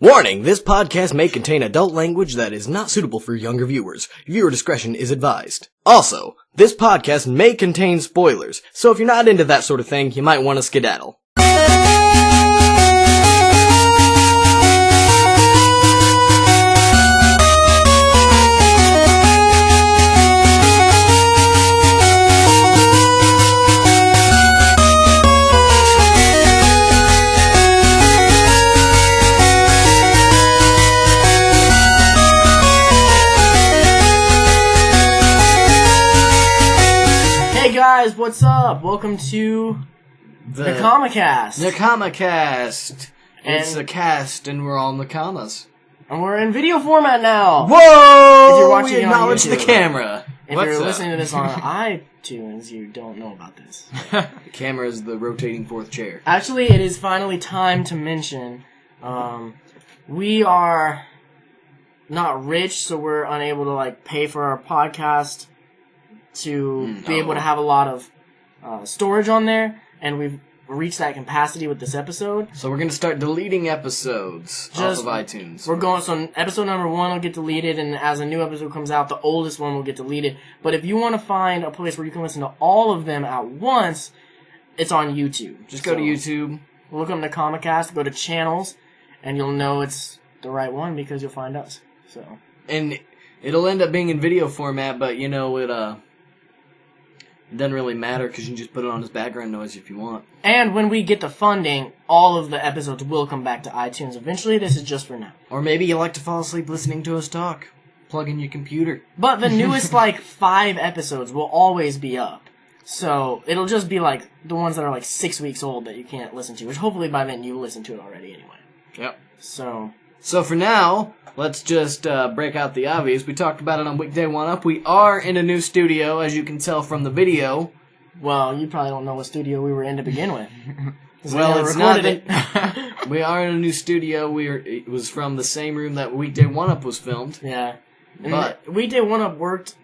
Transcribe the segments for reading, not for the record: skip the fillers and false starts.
Warning, this podcast may contain adult language that is not suitable for younger viewers. Viewer discretion is advised. Also, this podcast may contain spoilers, so if you're not into that sort of thing, you might want to skedaddle. Guys, what's up? Welcome to the Comicast. The Comicast. It's a cast, and we're all in the commas. And we're in video format now. Whoa! If you're watching we acknowledge the camera. If you're listening to this on iTunes, you don't know about this. The camera is the rotating fourth chair. Actually, it is finally time to mention, we are not rich, so we're unable to pay for our podcast to be able to have a lot of storage on there, and we've reached that capacity with this episode. So we're going to start deleting episodes off of iTunes. So episode number 1 will get deleted, and as a new episode comes out, the oldest one will get deleted. But if you want to find a place where you can listen to all of them at once, it's on YouTube. Just go to YouTube. Look up the Comicast, go to channels, and you'll know it's the right one because you'll find us. So, and it'll end up being in video format, but it doesn't really matter because you can just put it on as background noise if you want. And when we get the funding, all of the episodes will come back to iTunes eventually. This is just for now. Or maybe you like to fall asleep listening to us talk. Plug in your computer. But the newest 5 episodes will always be up. So it'll just be the ones that are 6 weeks old that you can't listen to, which hopefully by then you listen to it already anyway. Yep. So for now, let's just break out the obvious. We talked about it on Weekday 1-Up. We are in a new studio, as you can tell from the video. Well, you probably don't know what studio we were in to begin with. Well, it's not it. We are in a new studio. It was from the same room that Weekday 1-Up was filmed. Yeah. But Weekday 1-Up works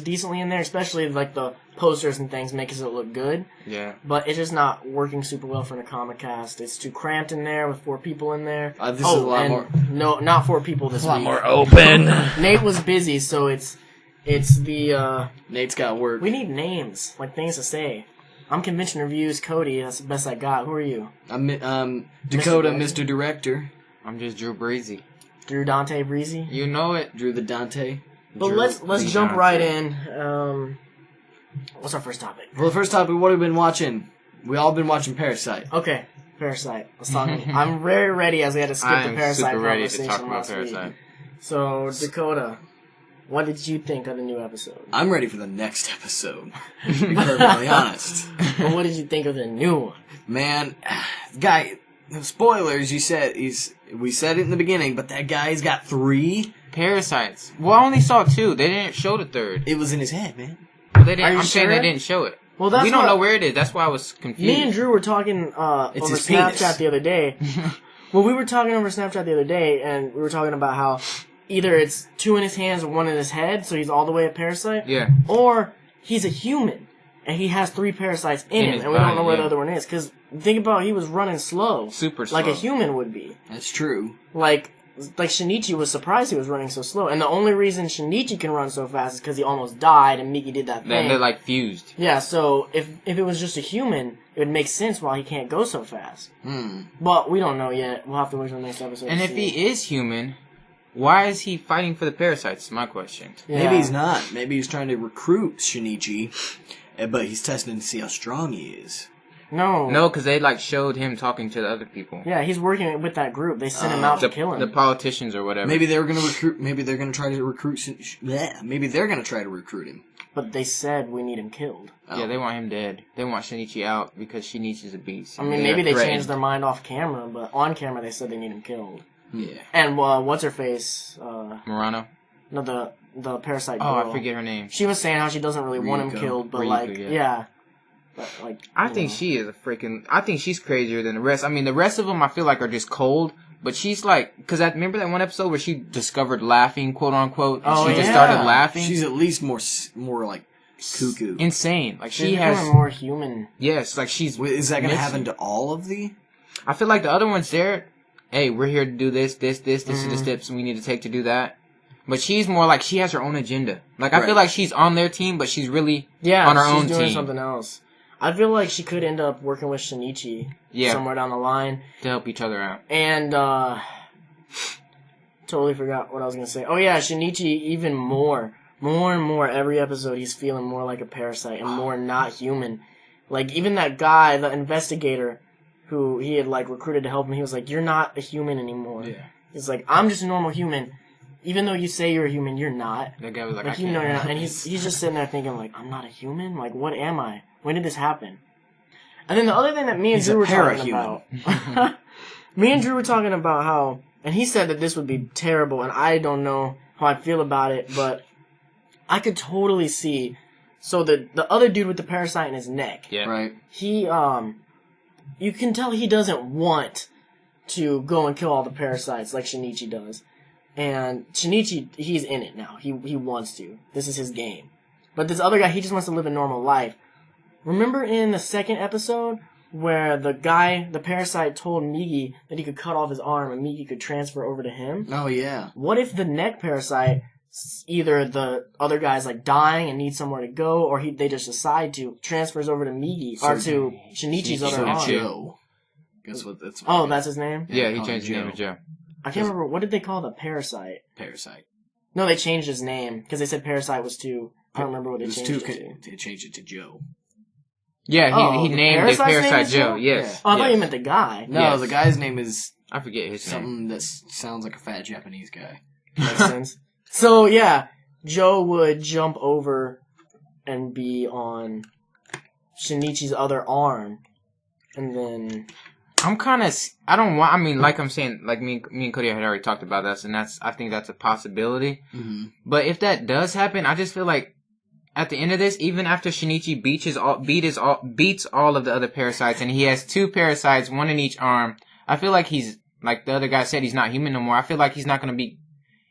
decently in there, especially the posters and things make it look good. Yeah. But it's just not working super well for the Comicast. It's too cramped in there with 4 people in there. This is a lot more. No, not 4 people this week. A lot more open. Nate was busy, so it's the Nate's got work. We need names, things to say. I'm Convention Reviews, Cody. That's the best I got. Who are you? I'm Dakota, Mr. Director. I'm just Drew Breezy. Drew Dante Breezy. You know it. Drew the Dante. But let's jump right in. What's our first topic? Well, the first topic, what have we been watching? We all been watching Parasyte. Okay, Parasyte. Let's talk. I'm very ready as we had to skip the Parasyte conversation last week. So, Dakota, what did you think of the new episode? I'm ready for the next episode, to be perfectly honest. But what did you think of the new one? Man, guy, spoilers, we said it in the beginning, but that guy's got 3 Parasites. Well, I only saw 2. They didn't show the 3rd. It was in his head, man. Well, they didn't. Are you I'm saying sure? they didn't show it. Well, we don't know where it is. That's why I was confused. Me and Drew were talking over Snapchat the other day. Well, we were talking over Snapchat the other day, and we were talking about how either it's 2 in his hands or 1 in his head, so he's all the way a parasite. Yeah. Or he's a human, and he has 3 parasites in him, and we don't know where the other one is. Because think about he was running slow. Super slow. Like a human would be. That's true. Like Shinichi was surprised he was running so slow. And the only reason Shinichi can run so fast is because he almost died and Miki did that thing. They're fused. Yeah, so if it was just a human, it would make sense why he can't go so fast. But we don't know yet. We'll have to wait for the next episode. And if he is human, why is he fighting for the parasites? Is my question. Yeah. Maybe he's not. Maybe he's trying to recruit Shinichi, but he's testing to see how strong he is. No, because they showed him talking to the other people. Yeah, he's working with that group. They sent him out to kill him. The politicians or whatever. Maybe they were going to recruit. Maybe they're going to try to recruit. Maybe they're going to try to recruit him. But they said we need him killed. Oh. Yeah, they want him dead. They want Shinichi out because Shinichi's a beast. I mean, maybe they changed their mind off camera, but on camera they said they need him killed. Yeah. And what's her face? Murano. No, the parasite girl. Oh, I forget her name. She was saying how she doesn't really want him killed, but Ryuko, yeah. But, I think she is I think she's crazier than the rest. I mean, the rest of them I feel are just cold, but she's because I remember that one episode where she discovered laughing, quote unquote, and she just started laughing. She's at least more cuckoo. Insane. She has more human. Yes, she's. Is that going to happen to all of the? I feel like the other ones there, hey, we're here to do this. This is the steps we need to take to do that. But she's more like she has her own agenda. Like I feel like she's on their team, but she's really on her own team. She's doing something else. I feel like she could end up working with Shinichi somewhere down the line to help each other out. And totally forgot what I was gonna say. Oh yeah, Shinichi even more and more every episode. He's feeling more like a parasite and more not human. Like even that guy, the investigator, who he had like recruited to help him, he was like, "You're not a human anymore." Yeah. He's like, "I'm just a normal human." Even though you say you're a human, you're not. That guy was like, you know you're not. And he's just sitting there thinking, like, I'm not a human? Like, what am I? When did this happen? And then the other thing that me and Drew were talking about... me and Drew were talking about how... And he said that this would be terrible, and I don't know how I feel about it, but I could totally see... So the other dude with the parasite in his neck... Yeah. Right. He, you can tell he doesn't want to go and kill all the parasites like Shinichi does. And Shinichi, he's in it now. He wants to. This is his game. But this other guy, he just wants to live a normal life. Remember in the second episode where the guy, the parasite, told Migi that he could cut off his arm and Migi could transfer over to him? Oh, yeah. What if the neck parasite, either the other guy's like dying and needs somewhere to go, or they just decide to, transfers over to Migi, or to Shinichi's other arm? Joe. Guess what? That's his name? Yeah, he changed his name to Joe. I can't remember, what did they call the parasite? Parasite. No, they changed his name, because they said parasite was too... I don't remember what they changed it to. They changed it to Joe. Yeah, he named it Parasite Joe, yes. Oh, I thought you meant the guy. No, the guy's name is... I forget his name. Something that sounds like a fat Japanese guy. Makes sense. So, yeah, Joe would jump over and be on Shinichi's other arm, and then... I'm kind of, I mean, like I'm saying, like me and Cody had already talked about this, and I think that's a possibility. Mm-hmm. But if that does happen, I just feel like at the end of this, even after Shinichi beats all of the other parasites, and he has 2 parasites, 1 in each arm, I feel like he's, like the other guy said, he's not human no more. I feel like he's not going to be,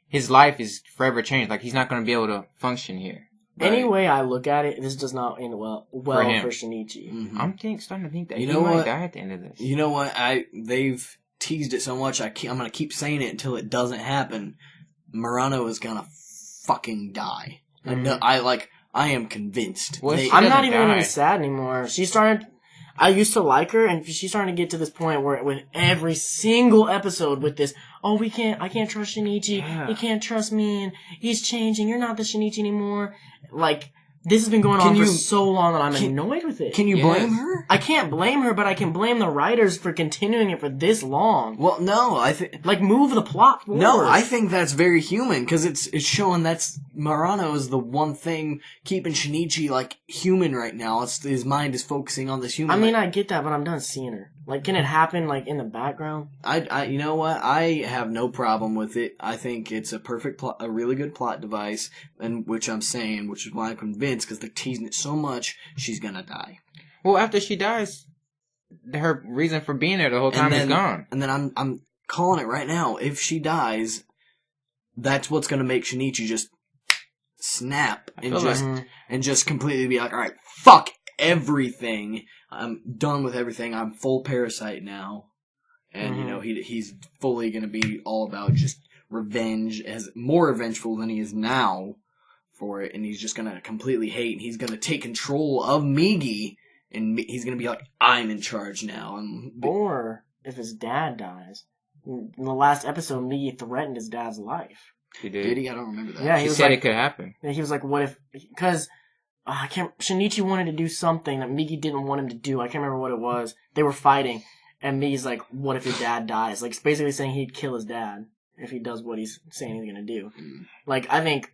his life is forever changed. Like he's not going to be able to function here. Right. Any way I look at it, this does not end well for Shinichi. Mm-hmm. I'm starting to think that he might die at the end of this. You know what? They've teased it so much. I'm going to keep saying it until it doesn't happen. Murano is going to fucking die. Mm-hmm. I am convinced. I'm not even sad anymore. I used to like her, and she's starting to get to this point where with every single episode with this, I can't trust Shinichi, he can't trust me, and he's changing, you're not the Shinichi anymore. Like, this has been going on for so long that I'm annoyed with it. Can you blame her? I can't blame her, but I can blame the writers for continuing it for this long. Well, no, I think... Like, move the plot forward. No, I think that's very human, because it's showing that's... Murano is the one thing keeping Shinichi, like, human right now. His mind is focusing on this human. I mean, I get that, but I'm done seeing her. Like, can it happen, like, in the background? You know what? I have no problem with it. I think it's a really good plot device, and which I'm saying, which is why I'm convinced, because they're teasing it so much, she's gonna die. Well, after she dies, her reason for being there the whole time is gone. And then I'm calling it right now. If she dies, that's what's gonna make Shinichi just snap and just completely be like, all right, fuck everything. I'm done with everything. I'm full parasite now. And, you know, he's fully going to be all about just revenge, as more revengeful than he is now for it. And he's just going to completely hate. And he's going to take control of Migi. And he's going to be like, I'm in charge now. Or if his dad dies. In the last episode, Migi threatened his dad's life. He did. Did he? I don't remember that. Yeah, he said it could happen. He was like, what if... Because... Shinichi wanted to do something that Migi didn't want him to do. I can't remember what it was. They were fighting, and Migi's like, what if your dad dies? Like, it's basically saying he'd kill his dad if he does what he's saying he's gonna do. Like, I think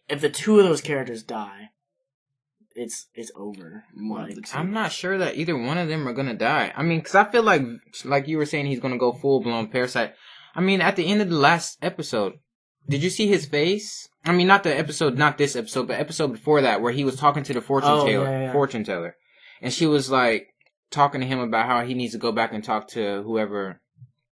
if the 2 of those characters die, it's over. I'm not sure that either one of them are gonna die. I mean, because I feel like you were saying, he's gonna go full-blown parasite. I mean, at the end of the last episode, did you see his face? I mean, not this episode, but episode before that, where he was talking to the fortune teller. And she was, like, talking to him about how he needs to go back and talk to whoever...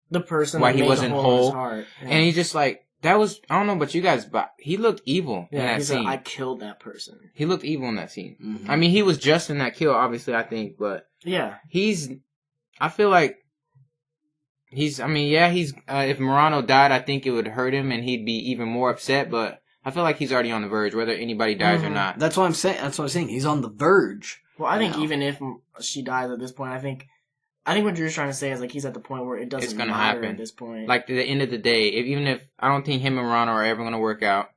The person why he wasn't whole. Heart. Yeah. And he just, like, that was... I don't know about you guys, but he looked evil in that scene. Like, I killed that person. He looked evil in that scene. Mm-hmm. I mean, he was just in that kill, obviously, I think, but... Yeah. I feel like... He's if Murano died, I think it would hurt him and he'd be even more upset, but I feel like he's already on the verge, whether anybody dies or not. That's what I'm saying. He's on the verge. Well, I think even if she dies at this point, I think what Drew's trying to say is, like, he's at the point where it doesn't matter happen at this point. Like, at the end of the day, even if I don't think him and Murano are ever going to work out,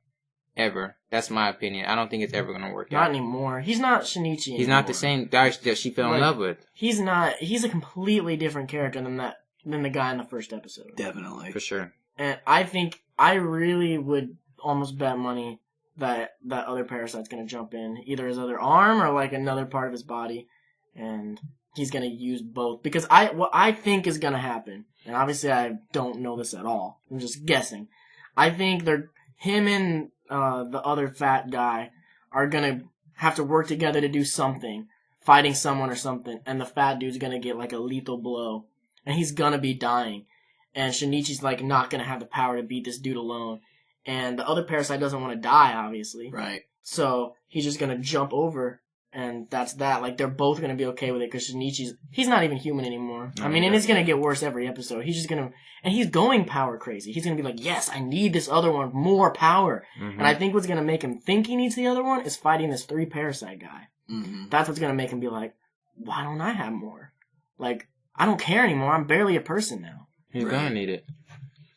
ever. That's my opinion. I don't think it's ever going to work out. Not anymore. He's not Shinichi anymore. He's not the same guy that she fell in love with. He's not. He's a completely different character than the guy in the first episode. Definitely. For sure. And I think I really would almost bet money that other Parasyte's going to jump in, either his other arm or like another part of his body, and he's going to use both. Because what I think is going to happen, and obviously I don't know this at all, I'm just guessing. I think him and the other fat guy are going to have to work together to do something, fighting someone or something, and the fat dude's going to get like a lethal blow, and he's going to be dying. And Shinichi's like not going to have the power to beat this dude alone. And the other Parasyte doesn't want to die, obviously. Right. So he's just going to jump over, and that's that. Like, they're both going to be okay with it, because he's not even human anymore. I mean, and it's going to get worse every episode. He's just going to, and he's going power crazy. He's going to be like, yes, I need this other one, more power. Mm-hmm. And I think what's going to make him think he needs the other one is fighting this 3 Parasyte guy. Mm-hmm. That's what's going to make him be like, why don't I have more? Like, I don't care anymore. I'm barely a person now. He's going to need it.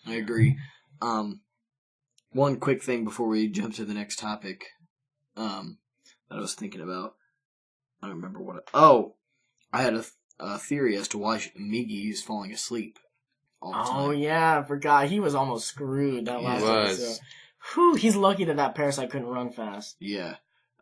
I agree. One quick thing before we jump to the next topic, that I was thinking about. I don't remember what. I had a theory as to why Migi is falling asleep all the time. Oh yeah, I forgot. He was almost screwed that last episode. Whew, he's lucky that Parasyte couldn't run fast. Yeah.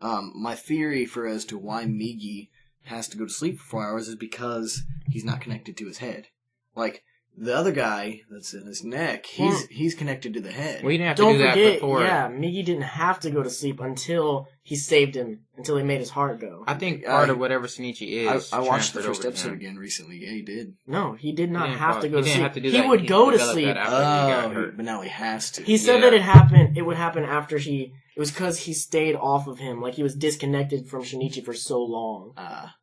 My theory as to why Migi has to go to sleep for 4 hours is because he's not connected to his head. Like, the other guy that's in his neck, he's connected to the head. We didn't have to do that before. Yeah, Migi didn't have to go to sleep until he saved him, until he made his heart go. I think part of whatever Shinichi is. I watched the first episode again recently. Yeah, he did. No, he did not have to go to sleep. Have to do he that. would go to sleep. He got hurt. But now he has to. He said that it would happen after it was because he stayed off of him. Like, he was disconnected from Shinichi for so long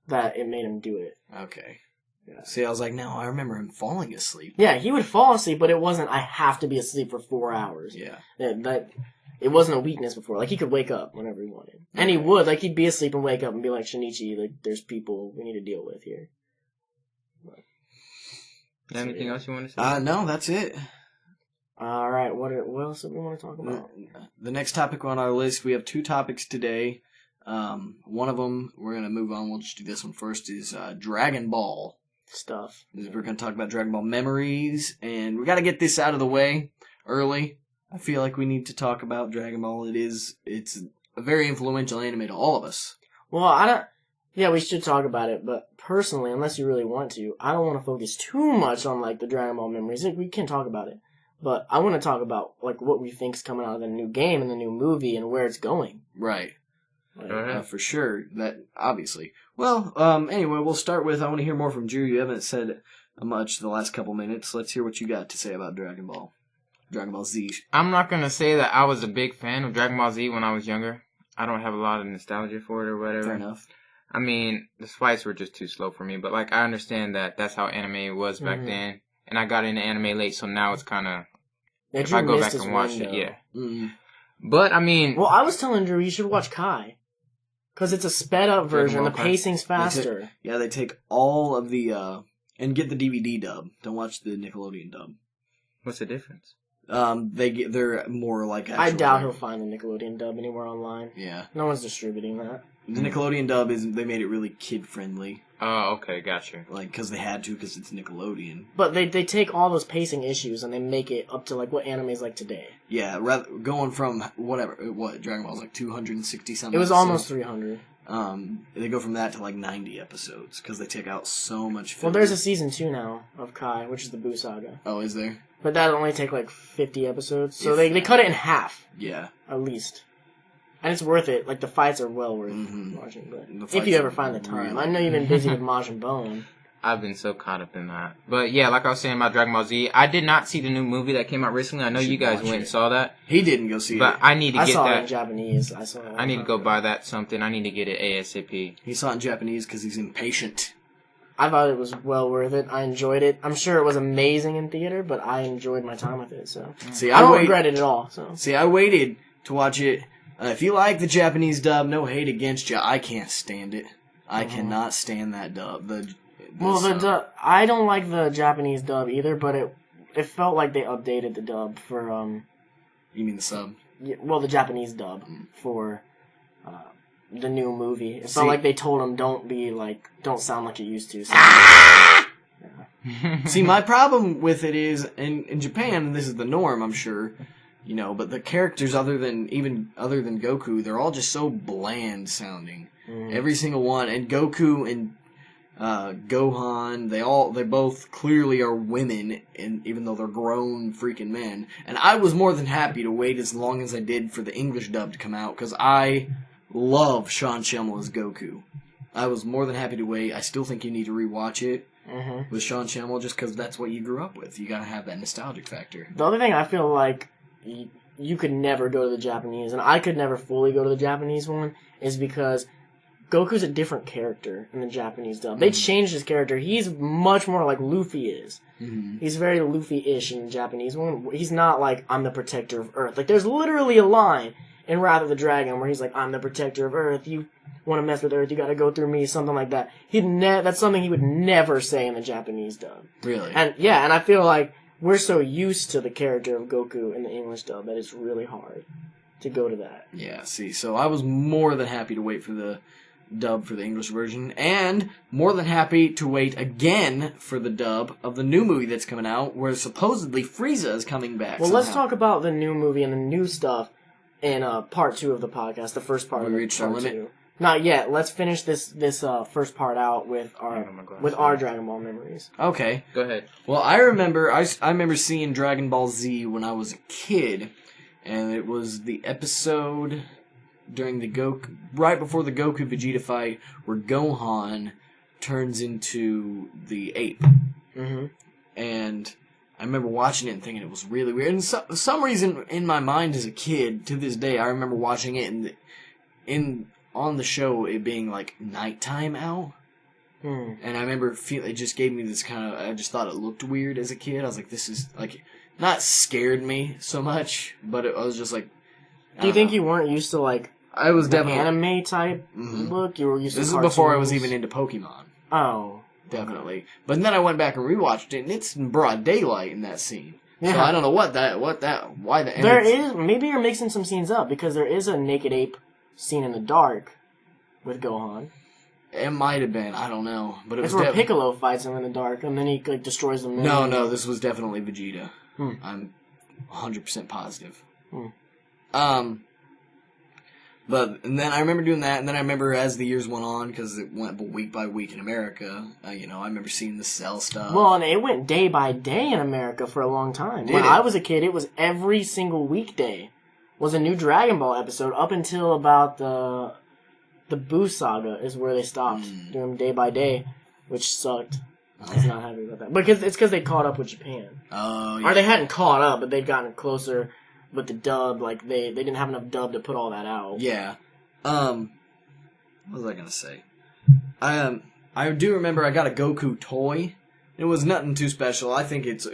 that it made him do it. Okay. Yeah. See, I was like, no, I remember him falling asleep. Yeah, he would fall asleep, but it wasn't, I have to be asleep for 4 hours. Yeah. It wasn't a weakness before. Like, he could wake up whenever he wanted. Okay. And he would. Like, he'd be asleep and wake up and be like, Shinichi, like, there's people we need to deal with here. Anything else you want to say? No, that's it. Alright, what else do we want to talk about? The next topic on our list, we have 2 topics today. One of them, we're going to move on, we'll just do this one first, is Dragon Ball stuff. We're going to talk about Dragon Ball memories, and we got to get this out of the way early. I feel like we need to talk about Dragon Ball. It's a very influential anime to all of us. Well, we should talk about it, but personally, unless you really want to, I don't want to focus too much on, like, the Dragon Ball memories. We can talk about it, but I want to talk about, like, what we think's coming out of the new game and the new movie and where it's going. Right. For sure. That, obviously. Well, anyway, we'll start with, I want to hear more from Drew. You haven't said much the last couple minutes. Let's hear what you got to say about Dragon Ball Z. I'm not going to say that I was a big fan of Dragon Ball Z when I was younger. I don't have a lot of nostalgia for it or whatever. Fair enough. I mean, the fights were just too slow for me, but, like, I understand that that's how anime was back then, and I got into anime late, so now it's kind of, if I go back and watch it, yeah. Mm-hmm. But, I mean... Well, I was telling Drew you should watch Kai. Because it's a sped-up version. The pacing's faster. They take all of the... and get the DVD dub. Don't watch the Nickelodeon dub. What's the difference? They're more like... I doubt he'll find the Nickelodeon dub anywhere online. Yeah. No one's distributing that. The Nickelodeon dub they made it really kid-friendly. Oh, okay, gotcha. Like, because they had to, because it's Nickelodeon. But they take all those pacing issues and they make it up to, like, what anime is like today. Yeah, going from Dragon Ball's like 260-something. It was almost 300. They go from that to, like, 90 episodes, because they take out so much filler. Well, there's a season 2 now of Kai, which is the Buu Saga. Oh, is there? But that'll only take, like, 50 episodes, so they cut it in half. Yeah. At least. And it's worth it. Like, the fights are well worth watching. But if you ever find the time. I know you've been busy with Majin Buu. I've been so caught up in that. But yeah, like I was saying about Dragon Ball Z, I did not see the new movie that came out recently. I know you guys went and saw that. He didn't go see it. But I need to get that. I saw it in Japanese. I need to go buy that something. I need to get it ASAP. He saw it in Japanese because he's impatient. I thought it was well worth it. I enjoyed it. I'm sure it was amazing in theater, but I enjoyed my time with it. So I don't regret it at all. So I waited to watch it. If you like the Japanese dub, no hate against you. I can't stand it. I cannot stand that dub. The dub. I don't like the Japanese dub either, but it felt like they updated the dub for You mean the sub? Yeah, well, the Japanese dub for the new movie. It felt like they told him don't sound like you used to. So. See, my problem with it is in Japan, this is the norm, I'm sure. But the characters other than Goku, they're all just so bland sounding. Every single one, and Goku and Gohan, they both clearly are women, and even though they're grown freaking men. And I was more than happy to wait as long as I did for the English dub to come out, because I love Sean Schemmel as Goku. I was more than happy to wait. I still think you need to rewatch it with Sean Schemmel, just because that's what you grew up with. You gotta have that nostalgic factor. The other thing I feel like you could never go to the Japanese, and I could never fully go to the Japanese one, is because Goku's a different character in the Japanese dub. They changed his character. He's much more like Luffy is. He's very Luffy-ish in the Japanese one. He's not like, I'm the protector of Earth. Like, there's literally a line in Wrath of the Dragon where he's like, I'm the protector of Earth. You want to mess with Earth, you gotta go through me, something like that. That's something he would never say in the Japanese dub. Really? And I feel like we're so used to the character of Goku in the English dub that it's really hard to go to that. Yeah, see, so I was more than happy to wait for the dub for the English version, and more than happy to wait again for the dub of the new movie that's coming out, where supposedly Frieza is coming back. Well, let's talk about the new movie and the new stuff in part 2 of the podcast, the first part of the reached our limit? 2. Not yet. Let's finish this first part out with our Dragon Ball memories. Okay. Go ahead. Well, I remember seeing Dragon Ball Z when I was a kid, and it was the episode during right before the Goku Vegeta fight where Gohan turns into the ape. And I remember watching it and thinking it was really weird. And for some reason in my mind as a kid, to this day, I remember watching it and on the show it being like nighttime out. And I remember it just gave me this kind of, I just thought it looked weird as a kid. I was like, this is like, not scared me so much, but I was just like, do you think you weren't used to like I was definitely anime type look? You were used to This is cartoons? before I was even into Pokemon. Oh. Definitely. But then I went back and rewatched it, and it's in broad daylight in that scene. Yeah. So I don't know why that... Maybe you're mixing some scenes up, because there is a naked ape scene in the dark with Gohan. It might have been, I don't know. But It's where Piccolo fights him in the dark, and then he like destroys the moon. No, this was definitely Vegeta. I'm 100% positive. And then I remember doing that, and then I remember as the years went on, because it went week by week in America, I remember seeing the Cell stuff. Well, and it went day by day in America for a long time. When I was a kid, it was every single weekday was a new Dragon Ball episode, up until about the Buu Saga is where they stopped doing day by day, which sucked. I was not happy about that. Because they caught up with Japan. Oh, yeah. Or they hadn't caught up, but they'd gotten closer with the dub. Like, they didn't have enough dub to put all that out. Yeah. What was I gonna say? I do remember I got a Goku toy. It was nothing too special. I think it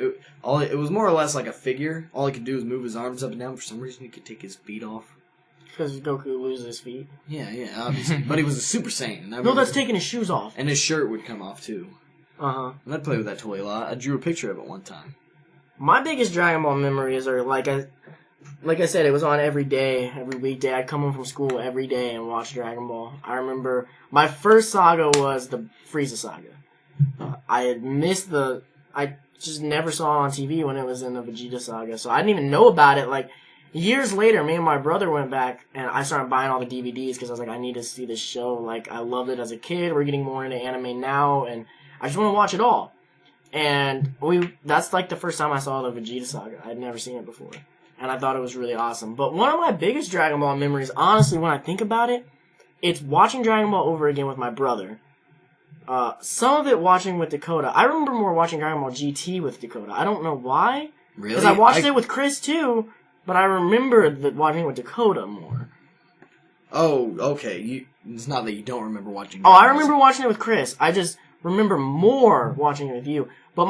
was more or less like a figure. All he could do was move his arms up and down. For some reason, he could take his feet off. Because Goku loses his feet. Yeah, obviously. But he was a Super Saiyan. No, that's taking his shoes off. And his shirt would come off, too. Uh-huh. And I'd play with that toy a lot. I drew a picture of it one time. My biggest Dragon Ball memories are, like I said, it was on every day, every weekday. I'd come home from school every day and watch Dragon Ball. I remember my first saga was the Frieza saga. I had missed I just never saw it on TV when it was in the Vegeta saga, so I didn't even know about it. Like, years later, me and my brother went back, and I started buying all the DVDs, because I was like, I need to see this show. Like, I loved it as a kid. We're getting more into anime now, and I just want to watch it all. And that's like the first time I saw the Vegeta saga. I'd never seen it before. And I thought it was really awesome. But one of my biggest Dragon Ball memories, honestly, when I think about it, it's watching Dragon Ball over again with my brother. Some of it watching with Dakota. I remember more watching Dragon Ball GT with Dakota. I don't know why. Really? Because I watched it with Chris, too. But I remember watching it with Dakota more. Oh, okay. It's not that you don't remember watching. I remember watching it with Chris. remember more watching it with you. But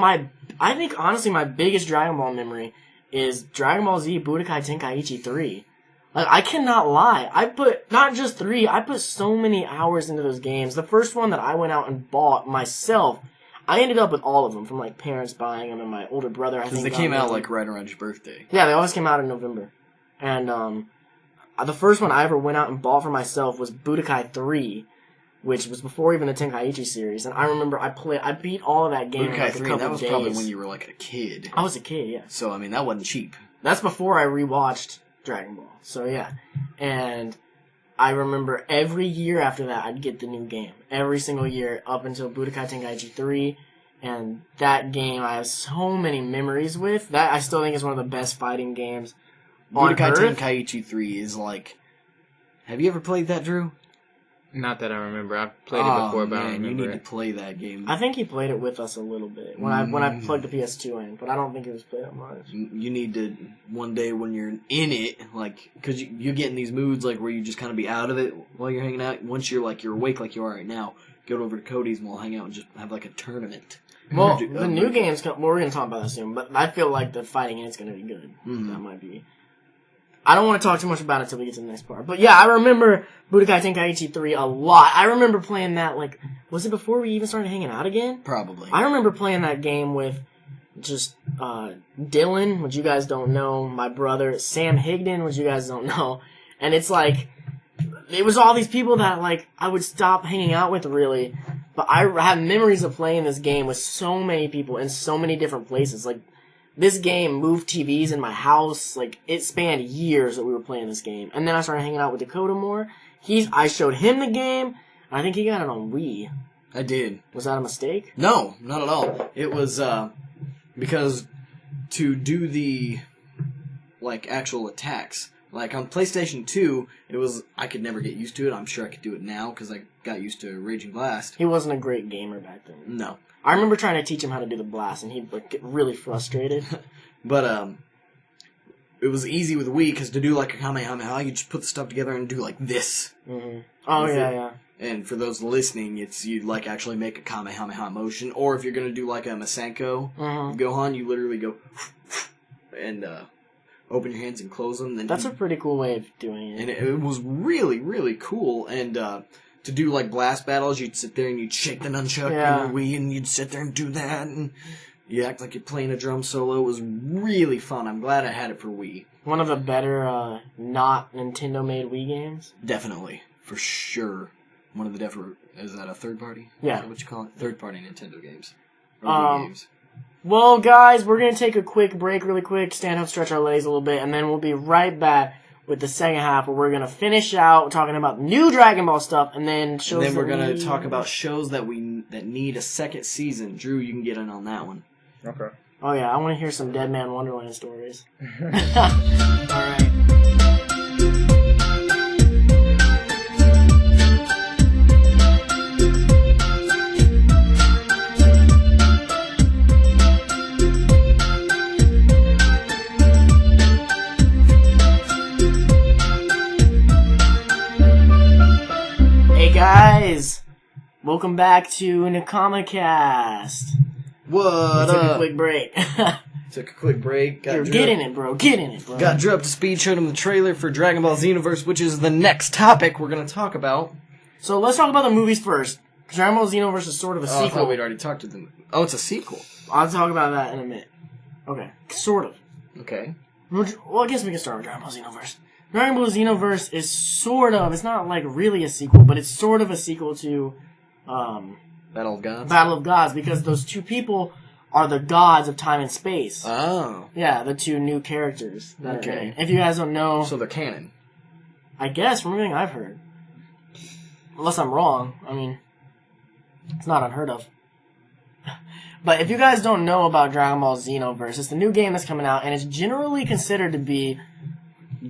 I think honestly my biggest Dragon Ball memory is Dragon Ball Z Budokai Tenkaichi 3. Like, I cannot lie. I put, not just 3, I put so many hours into those games. The first one that I went out and bought myself, I ended up with all of them, from, like, parents buying them, and my older brother, I think. Because they came out, like, right around your birthday. Yeah, they always came out in November. And, the first one I ever went out and bought for myself was Budokai 3, which was before even the Tenkaichi series. And I remember I beat all of that game in, like, a 3, couple that was days. probably when you were, like, a kid. I was a kid, yeah. So, I mean, that wasn't cheap. That's before I rewatched Dragon Ball. So, yeah. And I remember every year after that, I'd get the new game. Every single year, up until Budokai Tenkaichi 3. And that game, I have so many memories with. That, I still think, is one of the best fighting games on Budokai Earth. Tenkaichi 3 is, like... Have you ever played that, Drew? Not that I remember. I've played it before, but I don't remember you need it. to play that game. I think he played it with us a little bit when I plugged the PS2 in, but I don't think it was played that much. You need to, one day when you're in it, like, because you get in these moods, like, where you just kind of be out of it while you're hanging out. Once you're, like, you're awake like you are right now, go over to Cody's and we'll hang out and just have, like, a tournament. Well, the new games, well, we're going to talk about that soon, but I feel like the fighting in it's going to be good. Mm-hmm. That might be... I don't want to talk too much about it until we get to the next part. But yeah, I remember Budokai Tenkaichi 3 a lot. I remember playing that, like, was it before we even started hanging out again? Probably. I remember playing that game with just Dylan, which you guys don't know, my brother, Sam Higdon, which you guys don't know. And it's like, it was all these people that, like, I would stop hanging out with, really. But I have memories of playing this game with so many people in so many different places. Like, this game moved TVs in my house. Like, it spanned years that we were playing this game. And then I started hanging out with Dakota more. I showed him the game, and I think he got it on Wii. I did. Was that a mistake? No, not at all. It was, because to do the, like, actual attacks, like, on PlayStation 2, it was, I could never get used to it. I'm sure I could do it now, because I got used to Raging Blast. He wasn't a great gamer back then. No. I remember trying to teach him how to do the blast, and he'd like, get really frustrated. But, it was easy with Wii, because to do, like, a Kamehameha, you just put the stuff together and do, like, this. Mm-hmm. Oh, yeah. And for those listening, you'd, like, actually make a Kamehameha motion. Or if you're going to do, like, a Masenko Gohan, you literally go and, open your hands and close them. Then That's a pretty cool way of doing it. And it was really, really cool. And, to do, like, blast battles, you'd sit there and you'd shake the nunchuck on your Wii, and you'd sit there and do that, and you act like you're playing a drum solo. It was really fun. I'm glad I had it for Wii. One of the better, not Nintendo-made Wii games? Definitely. For sure. One of the is that a third party? Yeah. Is that what you call it? Third party Nintendo games. Or Wii games. Well, guys, we're going to take a quick break really quick, stand up, stretch our legs a little bit, and then we'll be right back with the second half, where we're going to finish out talking about new Dragon Ball stuff, and then shows. And then we're going to talk about shows that need a second season. Drew, you can get in on that one. Okay. Oh yeah, I want to hear some Dead Man Wonderland stories. All right. Guys, welcome back to NakamaCast. What Took up? a quick break. Took a quick break. Get in it, bro. Got Drew up to speed, showed him the trailer for Dragon Ball Xenoverse, which is the next topic we're going to talk about. So let's talk about the movies first. Dragon Ball Xenoverse is sort of a I sequel. thought we'd already talked to them. Oh, it's a sequel. I'll talk about that in a minute. Okay, sort of. Okay. Well, I guess we can start with Dragon Ball Xenoverse. Dragon Ball Xenoverse is sort of, it's not like really a sequel, but it's sort of a sequel to Battle of Gods? Battle of Gods, because those two people are the gods of time and space. Oh. Yeah, the two new characters. That Okay. are in it. If you guys don't know... So they're canon. I guess, from everything I've heard. Unless I'm wrong. I mean, it's not unheard of. But if you guys don't know about Dragon Ball Xenoverse, it's the new game that's coming out, and it's generally considered to be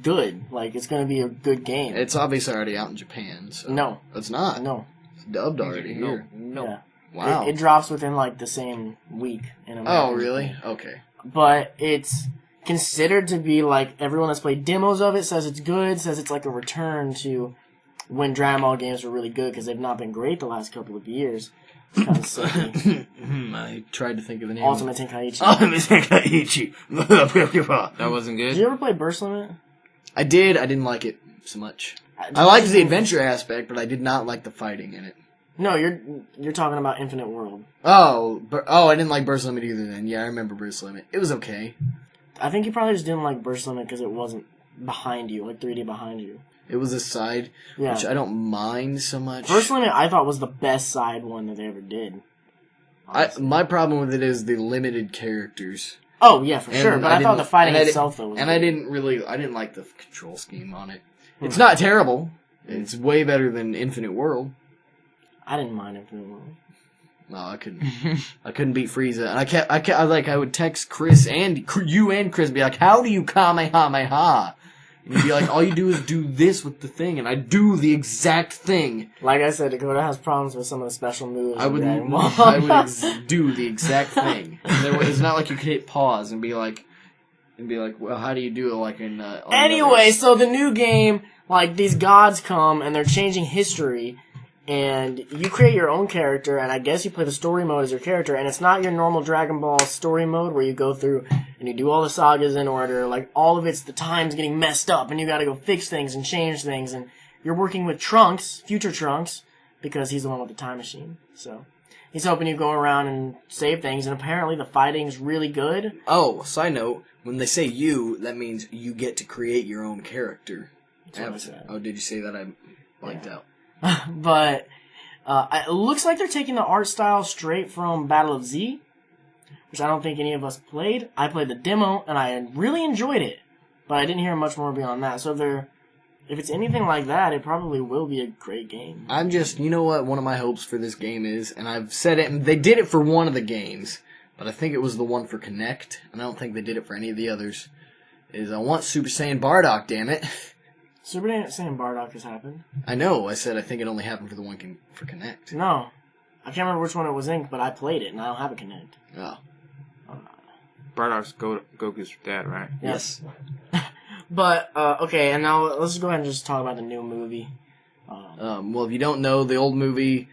good. Like, it's going to be a good game. It's obviously already out in Japan, so... No. It's not. No. It's dubbed already here. No. Yeah. Wow. It drops within, like, the same week in America. Oh, really? Okay. But it's considered to be, like, everyone that's played demos of it says it's good, says it's like a return to when Dragon Ball games were really good, because they've not been great the last couple of years. Kind of silly. I tried to think of the name. Ultimate Tenkaichi. Ultimate Tenkaichi. That wasn't good. Did you ever play Burst Limit? I did. I didn't like it so much. I liked the adventure aspect, but I did not like the fighting in it. No, you're talking about Infinite World. Oh, I didn't like Burst Limit either then. Yeah, I remember Burst Limit. It was okay. I think you probably just didn't like Burst Limit because it wasn't behind you, like 3D behind you. It was a side, which I don't mind so much. Burst Limit, I thought, was the best side one that they ever did. My problem with it is the limited characters. Oh, yeah, for sure. And But I thought the fighting itself, though, was And good. I didn't like the control scheme on it. It's not terrible. It's way better than Infinite World. I didn't mind Infinite World. No, I couldn't. I couldn't beat Frieza. And I would text Chris and you and Chris and be like, how do you Kamehameha? And you'd be like, all you do is do this with the thing, and I do the exact thing. Like I said, Dakota has problems with some of the special moves. I would do the exact thing. It's not like you could hit pause and be like, well, how do you do it like in... Anyway, so the new game, like, these gods come, and they're changing history, and you create your own character, and I guess you play the story mode as your character, and it's not your normal Dragon Ball story mode where you go through and you do all the sagas in order. Like, all of it's the time's getting messed up, and you gotta go fix things and change things, and you're working with Trunks, future Trunks, because he's the one with the time machine. So he's helping you go around and save things, and apparently the fighting's really good. Oh, side note, when they say you, that means you get to create your own character. That's what I said. Oh, did you say that? I blanked out. But it looks like they're taking the art style straight from Battle of Z, which I don't think any of us played. I played the demo, and I really enjoyed it, but I didn't hear much more beyond that. So if it's anything like that, it probably will be a great game. You know what one of my hopes for this game is, and I've said it, and they did it for one of the games, but I think it was the one for Connect, and I don't think they did it for any of the others, is I want Super Saiyan Bardock, damn it. Super Saiyan Bardock has happened. I know, I said I think it only happened for the one for Connect. No. I can't remember which one it was in, but I played it, and I don't have a Connect. Oh. Bardock's Goku's dad, right? Yes. But, okay, and now let's go ahead and just talk about the new movie. Well, if you don't know, the old movie,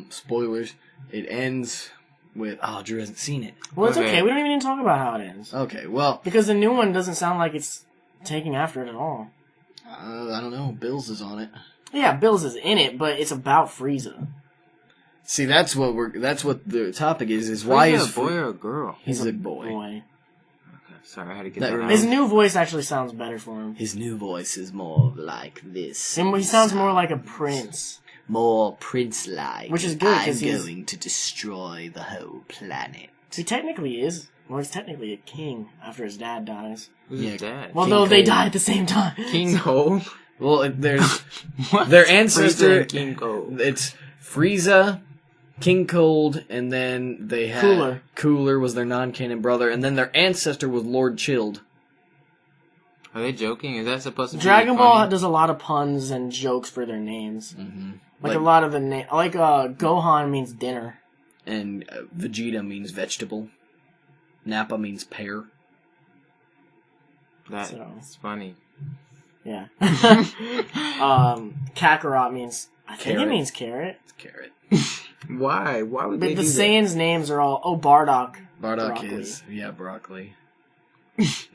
spoilers, it ends with... Oh, Drew hasn't seen it. Well, it's okay. We don't even need to talk about how it ends. Okay, well... Because the new one doesn't sound like it's taking after it at all. I don't know. Bills is on it. Yeah, Bills is in it, but it's about Frieza. See, that's what the topic is Frieza why is... a boy or a girl? He's a boy. Okay, sorry, I had to get that out. His new voice actually sounds better for him. His new voice is more like this. He sounds more like a prince. More prince-like. Which is good, I'm because going to destroy the whole planet. He technically is. Well, he's technically a king after his dad dies. Who's his dad? Well, no, they die at the same time. King Cole? Well, there's... their ancestor... King Cole. It's Frieza, King Cold, and then they had... Cooler. Cooler was their non-canon brother, and then their ancestor was Lord Chilled. Are they joking? Is that supposed to be Dragon Ball funny? does a lot of puns and jokes for their names. Mm-hmm. Like a lot of the name... Like, Gohan means dinner. And Vegeta means vegetable. Nappa means pear. That's funny. Yeah. Kakarot means... I think Carrot. it means carrot. It's carrot. Why? Why would But they the do Saiyans' names are all... Oh, Bardock. Bardock Broccoli. is... Yeah, broccoli.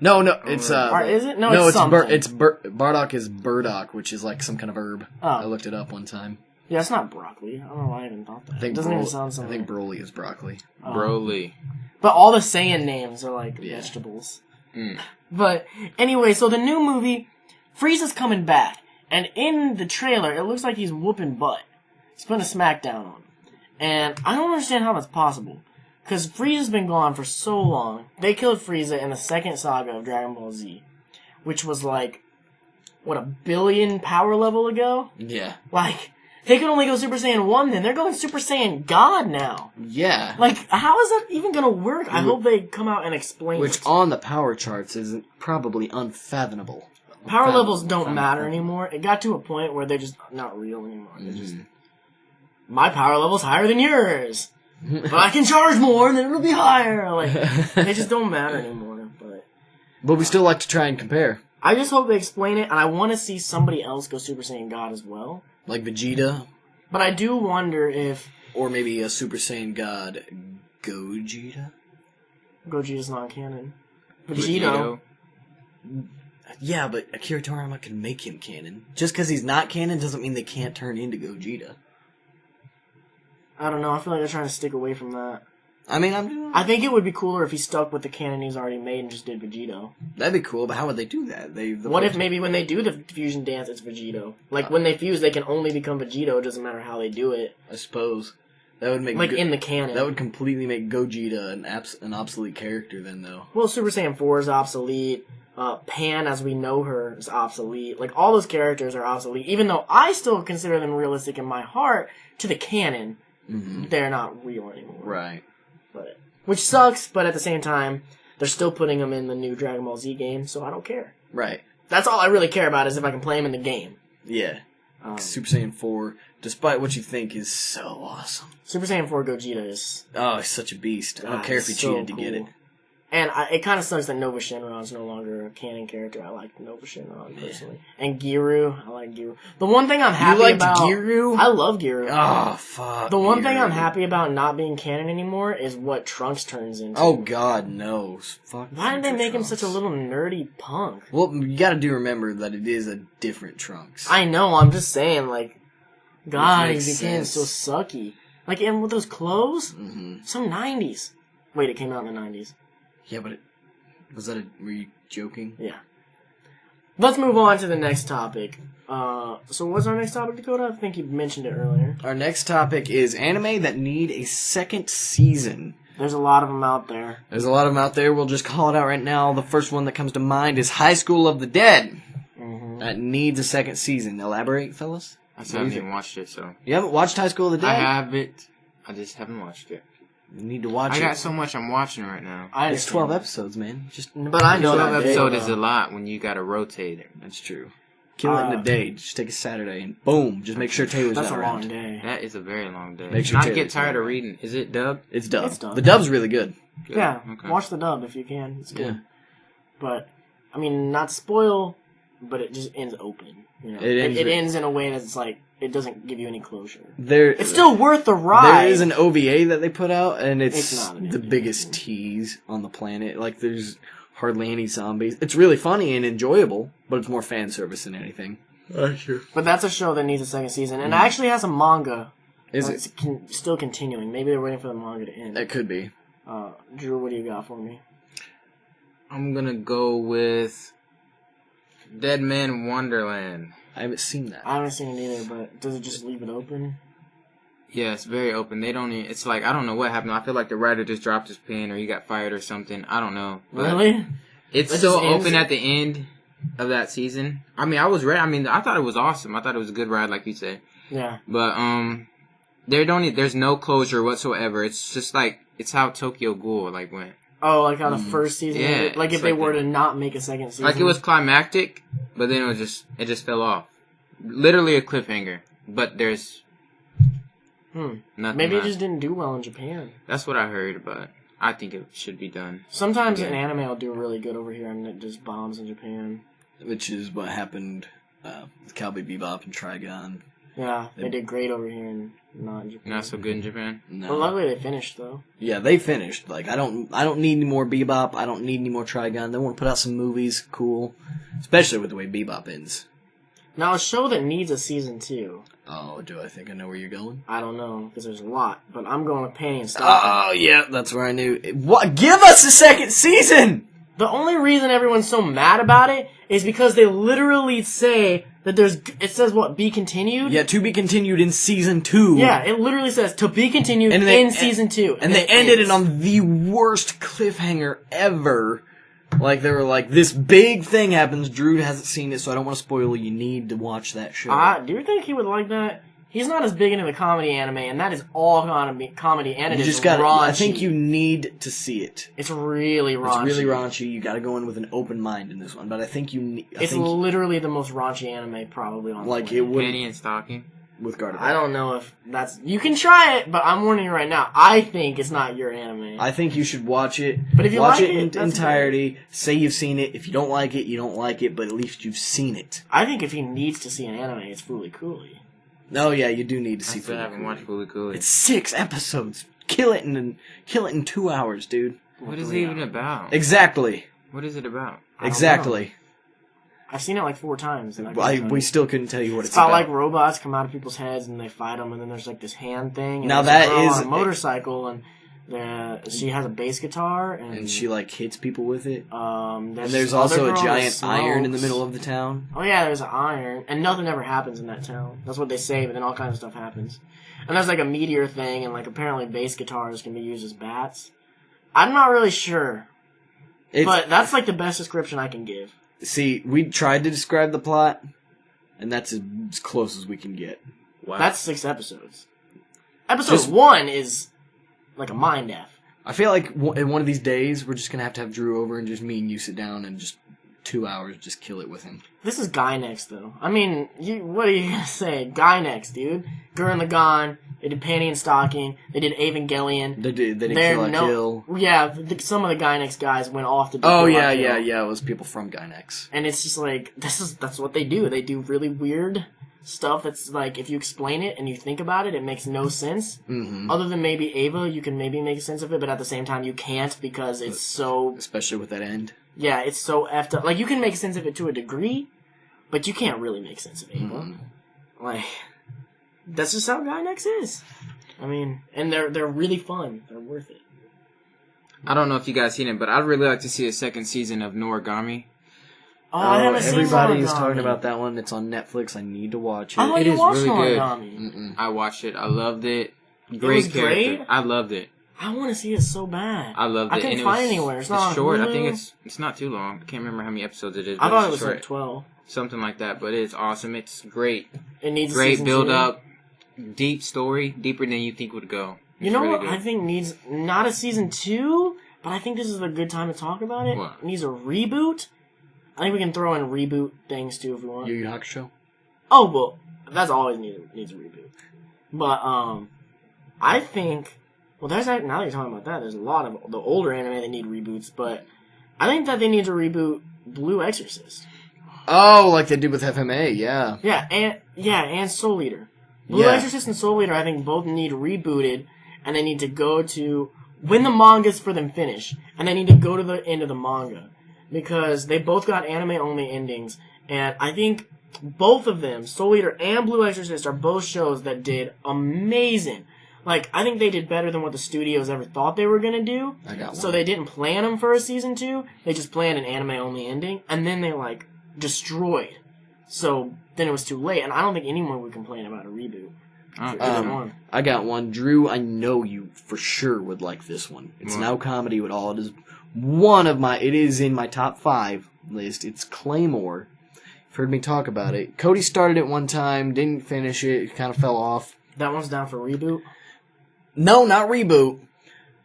No, it's... Or is it? No, no, it's something. Bardock is burdock, which is like some kind of herb. Oh. I looked it up one time. Yeah, it's not broccoli. I don't know why I even thought that. I think It doesn't even sound similar. I think Broly is broccoli. Broly. But all the Saiyan names are like Yeah. vegetables. Mm. But anyway, so the new movie, Frieza's coming back. And in the trailer, it looks like he's whooping butt. He's putting a smackdown on him. And I don't understand how that's possible. Because Frieza's been gone for so long. They killed Frieza in the second saga of Dragon Ball Z. Which was like, what, 1 billion power level ago? Yeah. Like, they could only go Super Saiyan 1 then. They're going Super Saiyan God now. Yeah. Like, how is that even gonna work? I hope they come out and explain Which it. on the power charts is probably unfathomable. Power levels don't matter anymore. It got to a point where they're just not real anymore. They're just, my power level's higher than yours. But I can charge more and then it'll be higher. Like, they just don't matter anymore. But we still like to try and compare. I just hope they explain it, and I want to see somebody else go Super Saiyan God as well. Like Vegeta. But I do wonder if Or maybe a Super Saiyan God, Gogeta? Gogeta's not canon. Vegito. Yeah, but Akira Toriyama can make him canon. Just because he's not canon doesn't mean they can't turn into Gogeta. I don't know. I feel like they're trying to stick away from that. I mean, I think it would be cooler if he stuck with the canon he's already made and just did Vegito. That'd be cool, but how would they do that? What if maybe when they do the fusion dance, it's Vegito? Like, when they fuse, they can only become Vegito. It doesn't matter how they do it. I suppose. That would make... in the canon. That would completely make Gogeta an obsolete character then, though. Well, Super Saiyan 4 is obsolete. Pan, as we know her, is obsolete. Like, all those characters are obsolete. Even though I still consider them realistic in my heart, to the canon, they're not real anymore. Right. But, which sucks, but at the same time, they're still putting them in the new Dragon Ball Z game, so I don't care. Right. That's all I really care about, is if I can play them in the game. Yeah. Super Saiyan 4, despite what you think, is so awesome. Super Saiyan 4 Gogeta is... Oh, he's such a beast. I don't care if he cheated to get it. And it kind of sucks that Nova Shinron is no longer a canon character. I like Nova Shinron, personally. And Giru, I like Giru. The one thing I'm happy about... You liked Giru? I love Giru. Oh, fuck. The one thing I'm happy about not being canon anymore is what Trunks turns into. Oh, God, no. Fuck. Why did they make him such a little nerdy punk? Well, you gotta remember that it is a different Trunks. I know, I'm just saying, like... God, he makes became sense. so sucky. Like, and with those clothes? Some 90s. Wait, it came out in the 90s. Yeah, but were you joking? Yeah. Let's move on to the next topic. So what's our next topic, Dakota? I think you mentioned it earlier. Our next topic is anime that need a second season. There's a lot of them out there. There's a lot of them out there. We'll just call it out right now. The first one that comes to mind is High School of the Dead. That needs a second season. Elaborate, fellas? I haven't even watched it, so... You haven't watched High School of the Dead? I have it. I just haven't watched it. You need to watch it. I got so much I'm watching right now. It's 12 episodes, man. But I know 12 that episode is a lot when you gotta rotate it. That's true. Kill it in a day. Just take a Saturday and boom. Just make sure Taylor's That's not a around. long day. That is a very long day. Make sure and I Taylor's get tired not of reading. Is it dubbed? It's dubbed. It's dubbed. The dub's really good. Good. Yeah, Okay. watch the dub if you can. It's good. Yeah. But, I mean, not to spoil, but it just ends open. You know? It ends in a way that's like, it doesn't give you any closure. It's still worth the ride. There is an OVA that they put out, and it's not an the OVA. biggest tease on the planet. Like, there's hardly any zombies. It's really funny and enjoyable, but it's more fan service than anything. Sure. But that's a show that needs a second season, and it actually has a manga. Is that's it? Still continuing. Maybe they're waiting for the manga to end. That could be. Drew, what do you got for me? I'm gonna go with Dead Man Wonderland. I haven't seen that. I haven't seen it either, but does it just leave it open? Yeah, it's very open. They don't even, it's like, I don't know what happened. I feel like the writer just dropped his pen or he got fired or something. I don't know. But Really? It's It so just ends open it? at the end of that season. I mean, I was ready. I mean, I thought it was awesome. I thought it was a good ride, like you said. Yeah. But, there's no closure whatsoever. It's just like, it's how Tokyo Ghoul, like, went. Oh, like how the first season Yeah, ended? Like if it's they like were that. to not make a second season. Like, it was climactic, but then it just fell off. Literally a cliffhanger. But there's nothing Maybe it left. just didn't do well in Japan. That's what I heard, but I think it should be done. Sometimes Yeah. an anime will do really good over here and it just bombs in Japan. Which is what happened with Cowboy Bebop and Trigun. Yeah, they did great over here and not in Japan. Not so good in Japan. No. But luckily they finished though. Yeah, they finished. Like, I don't need any more Bebop. I don't need any more Trigun. They want to put out some movies. Cool. Especially with the way Bebop ends. Now a show that needs a season 2. Oh, do I think I know where you're going? I don't know, because there's a lot. But I'm going with Penny and Stocking. Oh, yeah, that's where I knew. What? Give us a second season! The only reason everyone's so mad about it is because they literally say that it says what, be continued? Yeah, to be continued in season 2. Yeah, it literally says to be continued in season 2. And they ended it on the worst cliffhanger ever. Like, they were like, this big thing happens, Drew hasn't seen it, so I don't want to spoil it, you need to watch that show. Do you think he would like that? He's not as big into the comedy anime, and that is all comedy, and it is raunchy. I think you need to see it. It's really raunchy. It's really raunchy, you gotta go in with an open mind in this one, but I think you need... It's literally the most raunchy anime probably on like the it would Penny and Stocking. with Gardevoir. I don't know if that's... You can try it, but I'm warning you right now. I think it's not your anime. I think you should watch it. But if you watch like it in that's entirety. Say you've seen it. If you don't like it, you don't like it. But at least you've seen it. I think if he needs to see an anime, it's Fooly Cooly. Oh yeah, you do need to see. I still haven't watched Fooly Cooly. It's 6 episodes. Kill it in 2 hours, dude. What is it even about? Exactly. What is it about? Exactly. I've seen it like 4 times. And We still couldn't tell you what it's about. Like robots come out of people's heads and they fight them, and then there's like this hand thing. And now there's that a girl is on a motorcycle, and she has a bass guitar, and she like hits people with it. And there's also a giant iron in the middle of the town. Oh yeah, there's an iron, and nothing ever happens in that town. That's what they say, but then all kinds of stuff happens. And there's like a meteor thing, and like apparently bass guitars can be used as bats. I'm not really sure, but that's like the best description I can give. See, we tried to describe the plot, and that's as close as we can get. Wow. That's 6 episodes. Episode 1 is like a mind F. I feel like in one of these days, we're just going to have Drew over and just me and you sit down and just 2 hours just kill it with him. This is Guy Next, though. I mean, what are you going to say? Guy Next, dude. Gurren Lagann. They did Panty and Stocking. They did Evangelion. They did Kill la Kill. Yeah, some of the Guy Next guys went off to do Kill la Kill. Yeah. It was people from Guy Next. And it's just like, that's what they do. They do really weird stuff that's like, if you explain it and you think about it, it makes no sense. Mm-hmm. Other than maybe Ava, you can maybe make sense of it, but at the same time you can't because it's so... Especially with that end. Yeah, it's so effed up. Like, you can make sense of it to a degree, but you can't really make sense of Ava. Mm-hmm. Like, that's just how Guy Next is. I mean, and they're really fun. They're worth it. I don't know if you guys seen it, but I'd really like to see a second season of Noragami. Oh, I haven't seen everybody is Noragami. talking about that one. It's on Netflix. I need to watch it. I It is really good. Noragami. I watched it. I loved it. Great character. Great? I loved it. I want to see it so bad. I loved it. I couldn't and find it anywhere. It's not short. on Hulu? I think it's not too long. I can't remember how many episodes it is. I thought it was short. like 12. Something like that, but it's awesome. It's great. It needs a great season build 2. up, deep story, deeper than you think would go. You know what I think needs not a season 2, but I think this is a good time to talk about it. What? It needs a reboot. I think we can throw in reboot things too if we want. Yu Yu Hakusho? Oh well, that's always needs a reboot. But I think there's now that you're talking about that, there's a lot of the older anime that need reboots, but I think that they need to reboot Blue Exorcist. Oh, like they did with FMA, yeah. And Soul Eater. Blue Exorcist and Soul Eater, I think both need rebooted, and they need to go to when the manga's for them finish, and they need to go to the end of the manga because they both got anime only endings, and I think both of them, Soul Eater and Blue Exorcist, are both shows that did amazing. Like, I think they did better than what the studios ever thought they were gonna do. I got one. So they didn't plan them for a season 2. They just planned an anime only ending, and then they like destroyed. So then it was too late, and I don't think anyone would complain about a reboot. I got one. Drew, I know you for sure would like this one. It's now comedy with all. It is in my top 5 list. It's Claymore. You've heard me talk about it. Cody started it one time, didn't finish it, kind of fell off. That one's down for reboot? No, not reboot.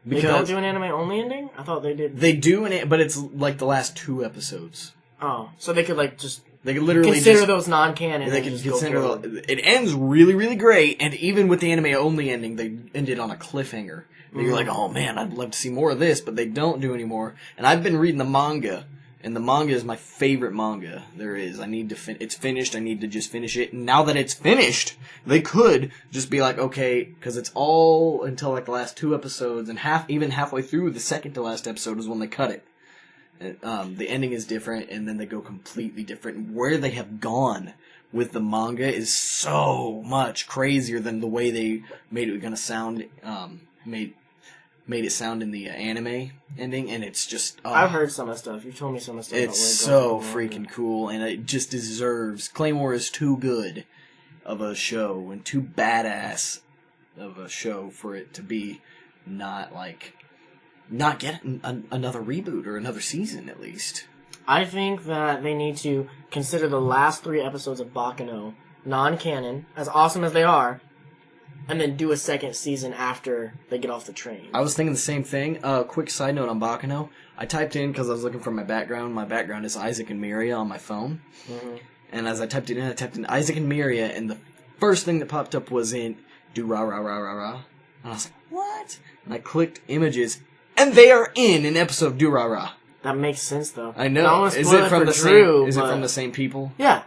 They don't do an anime only ending? I thought they did. They do, but it's like the last 2 episodes. Oh, so they could just... They could literally consider those non-canon. They can consider it ends really, really great, and even with the anime only ending, they ended on a cliffhanger. And you're like, oh man, I'd love to see more of this, but they don't do anymore. And I've been reading the manga, and the manga is my favorite manga there is. I need to it's finished. I need to just finish it. And now that it's finished, they could just be like, okay, because it's all until like the last 2 episodes, and even halfway through the second to last episode is when they cut it. The ending is different, and then they go completely different. Where they have gone with the manga is so much crazier than the way they made it gonna sound. Made it sound in the anime ending, and it's just. I've heard some of the stuff. You told me some of the stuff. It's so freaking cool, and it just deserves. Claymore is too good of a show and too badass of a show for it to be not get another reboot or another season, at least. I think that they need to consider the last 3 episodes of Baccano non-canon, as awesome as they are, and then do a second season after they get off the train. I was thinking the same thing. Quick side note on Baccano. I typed in, because I was looking for my background. My background is Isaac and Miria on my phone. Mm-hmm. And as I typed it in, I typed in Isaac and Miria, and the first thing that popped up was in do-ra-ra-ra-ra-ra. And I was like, what? And I clicked images, and they are in an episode of Do-Ra-Ra. That makes sense, though. I know. Is it from the same people? Yeah.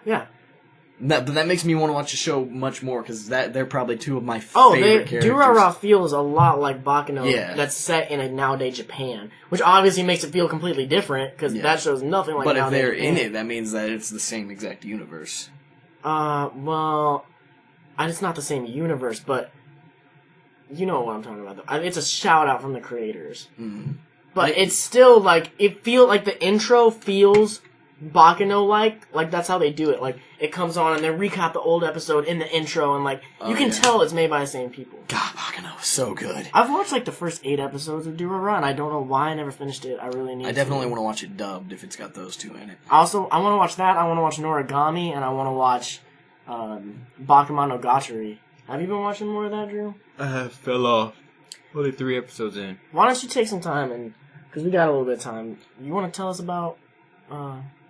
But that makes me want to watch the show much more, because they're probably two of my favorite characters. Durara feels a lot like Baccano. Yeah. That's set in a nowadays Japan, which obviously makes it feel completely different, because that show's nothing like. But if nowadays they're Japan. in it, that means that it's the same exact universe. Well, it's not the same universe, but you know what I'm talking about. Though. It's a shout out from the creators, but it's still like it feels like the intro feels Baccano like that's how they do it. Like it comes on and they recap the old episode in the intro, and like you can tell it's made by the same people. God, Baccano is so good. I've watched like the first 8 episodes of Durara, and I don't know why I never finished it. I really need. I definitely want to watch it dubbed if it's got those two in it. Also, I want to watch that. I want to watch Noragami, and I want to watch Bakemonogatari. Have you been watching more of that, Drew? I fell off. Only 3 episodes in. Why don't you take some time and because we got a little bit of time. You want to tell us about?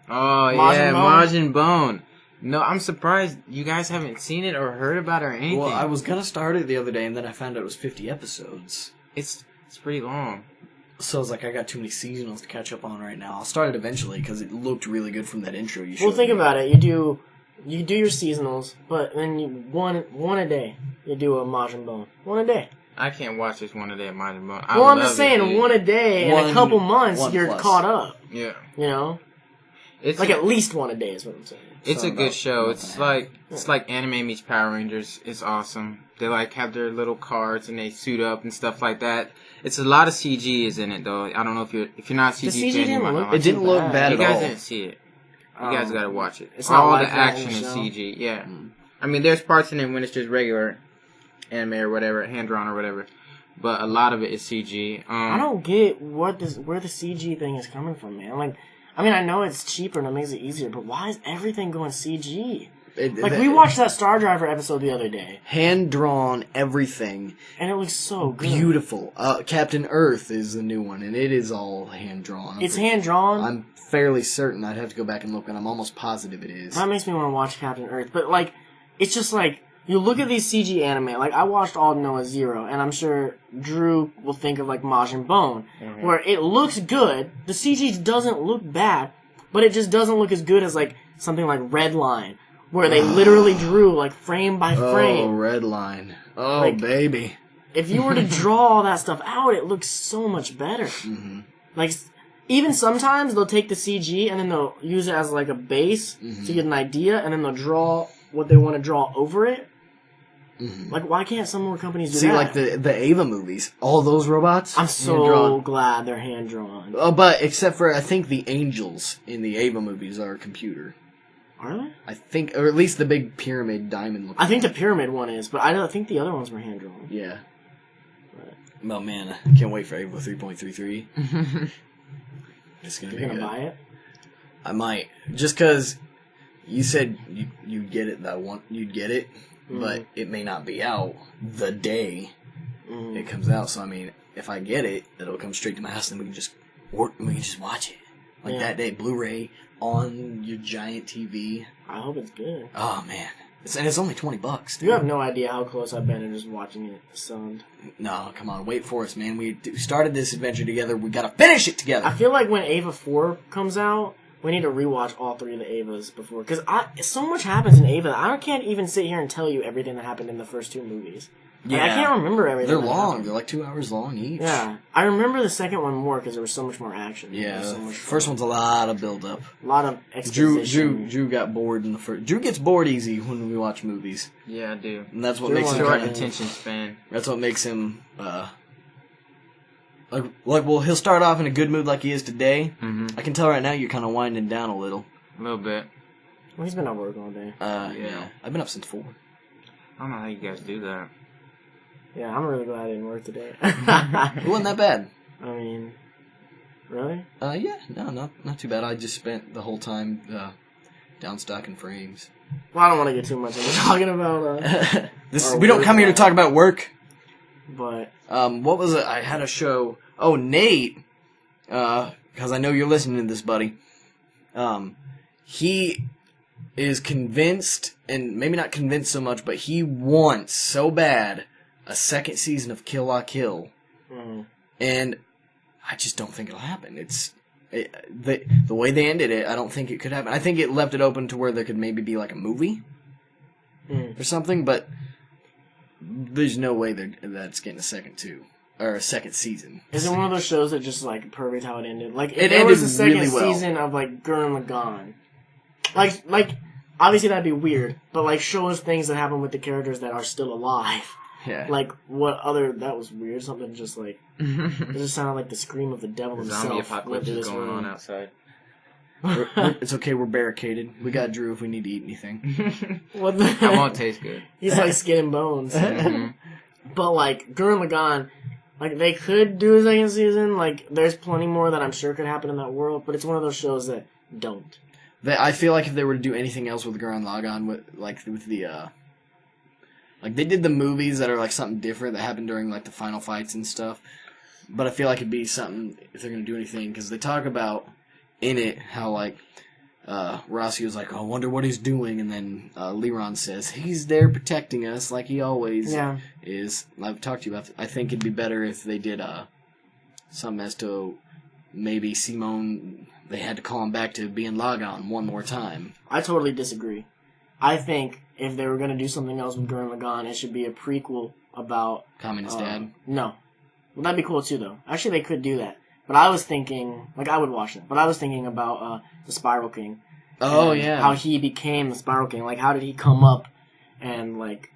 Majin Bone. No, I'm surprised you guys haven't seen it or heard about it or anything. Well, I was gonna start it the other day, and then I found out it was 50 episodes. It's pretty long. So I was like, I got too many seasonals to catch up on right now. I'll start it eventually, because it looked really good from that intro you showed Well, think me. about it. You do your seasonals, but then you one a day. You do a Majin Bone. One a day. I can't watch this one a day at Majin Bone. Well, I'm just saying, one a day, in a couple months, you're plus. caught up. Yeah. You know? It's like at least one a day is what I'm saying. It's a good show. It's like anime meets Power Rangers. It's awesome. They like have their little cards and they suit up and stuff like that. It's a lot of CG is in it though. I don't know if you're not CG the CG fan, didn't look, it didn't look bad at all. You guys didn't see it. You guys gotta watch it. It's all not the like action that in is the show. CG. Yeah. I mean, there's parts in it when it's just regular anime or whatever, hand drawn or whatever, but a lot of it is CG. I don't get where the CG thing is coming from, man. Like, I mean, I know it's cheaper and it makes it easier, but why is everything going CG? We watched that Star Driver episode the other day. Hand-drawn everything. And it looks so good. Beautiful. Captain Earth is the new one, and it is all hand-drawn. It's hand-drawn? I'm fairly certain. I'd have to go back and look, and I'm almost positive it is. That makes me want to watch Captain Earth. But, like, it's just like, you look at these CG anime, like, I watched all Noah Zero, and I'm sure Drew will think of, like, Majin Bone, where it looks good, the CG doesn't look bad, but it just doesn't look as good as, like, something like Redline, where they literally drew, like, frame by frame. Oh, Redline. Oh, like, baby. If you were to draw all that stuff out, it looks so much better. Mm-hmm. Like, even sometimes they'll take the CG and then they'll use it as, like, a base to get an idea, and then they'll draw what they want to draw over it. Mm-hmm. Like, why can't some more companies do that? See, like the Ava movies, all those robots. I'm so glad they're hand drawn. Oh, but except for I think the angels in the Ava movies are computer. Are they? I think, or at least the big pyramid diamond looking. I think the pyramid one is, but I don't think the other ones were hand drawn. Yeah. But, oh man, I can't wait for Ava 3.33. It's gonna You're gonna buy it? I might, just because you said you'd get it you'd get it. But it may not be out the day it comes out. So I mean, if I get it, it'll come straight to my house, and we can just watch it like that day, Blu-ray on your giant TV. I hope it's good. Oh man, and it's only $20. Dude. You have no idea how close I've been to just watching it sunned. No, come on, wait for us, man. We started this adventure together. We gotta finish it together. I feel like when Ava 4 comes out, we need to rewatch all 3 of the Avas before, because so much happens in Ava that I can't even sit here and tell you everything that happened in the first 2 movies. Like, Yeah, I can't remember everything. They're long. They're like 2 hours long each. Yeah, I remember the second one more because there was so much more action. Yeah, so much first one's a lot of build up. A lot of exposition. Drew got bored in the first. Drew gets bored easy when we watch movies. Yeah, I do. And that's what Drew makes him Short kinda, attention span. That's what makes him well, he'll start off in a good mood like he is today. Mm-hmm. I can tell right now you're kind of winding down a little. A little bit. Well, he's been at work all day. Yeah. I've been up since 4. I don't know how you guys do that. Yeah, I'm really glad I didn't work today. It wasn't that bad. I mean, really? Yeah, no, not too bad. I just spent the whole time downstocking frames. Well, I don't want to get too much into talking about We don't come here to talk about work. But what was it? I had a show. Oh, Nate, because I know you're listening to this, buddy. He is convinced, and maybe not convinced so much, but he wants so bad a second season of Kill La Kill, and I just don't think it'll happen. The way they ended it, I don't think it could happen. I think it left it open to where there could maybe be like a movie, or something, but there's no way that's getting a second season. Is it one of those shows that just like perfect how it ended? Like if It there was a ended second really well. season of like Gurren Lagann, like obviously that'd be weird, but like show us things that happen with the characters that are still alive. Yeah. Like that was weird. Something just like it just sounded like the scream of the devil himself. Zombie apocalypse went is through going this on room. outside. It's okay, we're barricaded. We got Drew if we need to eat anything. What the? That won't taste good. He's like skin and bones. Mhm. But like Gurren Lagann, like they could do a second season. Like there's plenty more that I'm sure could happen in that world. But it's one of those shows that don't. I feel like if they were to do anything else with Gurren Lagann, with the like they did the movies that are like something different that happened during like the final fights and stuff. But I feel like it'd be something if they're gonna do anything because they talk about in it how like Rossi was like, oh, I wonder what he's doing, and then Liron says he's there protecting us like he always is. I've talked to you about. I think it'd be better if they did something as to maybe Simone. They had to call him back to being Lagann one more time. I totally disagree. I think if they were going to do something else with Gurren Lagann, it should be a prequel about Kamen's dad. No, well that'd be cool too, though. Actually, they could do that. But I was thinking, like I would watch it. But I was thinking about the Spiral King. Oh yeah, how he became the Spiral King. Like how did he come up and like